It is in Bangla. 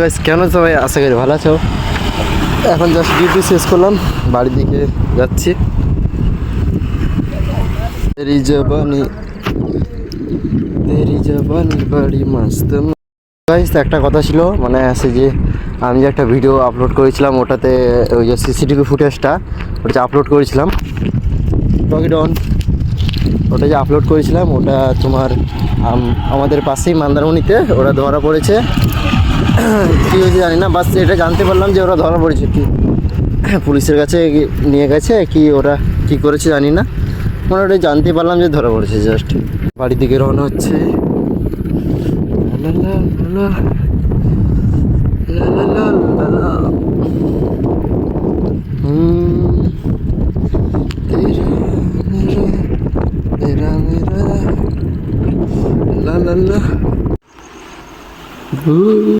গাইস কেন সবাই আশা করি ভালো আছো। এখন জাস্ট ডিউটি শেষ করলাম, বাড়ির দিকে যাচ্ছি। তেরি জবানি বাড়ি মাস্ত। গাইস একটা কথা ছিল, মানে আছে যে আমি যে একটা ভিডিও আপলোড করেছিলাম, ওটাতে ওই যে সিসিটিভি ফুটেজটা ওটা যে আপলোড করেছিলাম টকিডন, ওটা যে আপলোড করেছিলাম ওটা তোমার আমাদের পাশেই মন্দারমণিতে ওরা ধরা পড়েছে। কী হয়েছে জানি না, বাস এটা জানতে পারলাম যে ওরা ধরা পড়েছে, কি পুলিশের কাছে নিয়ে গেছে, কি ওরা কি করেছে জানি না, মানে ওটা জানতে পারলাম যে ধরা পড়েছে। জাস্ট বাড়ির দিকে রওনা হচ্ছে। লা লা লা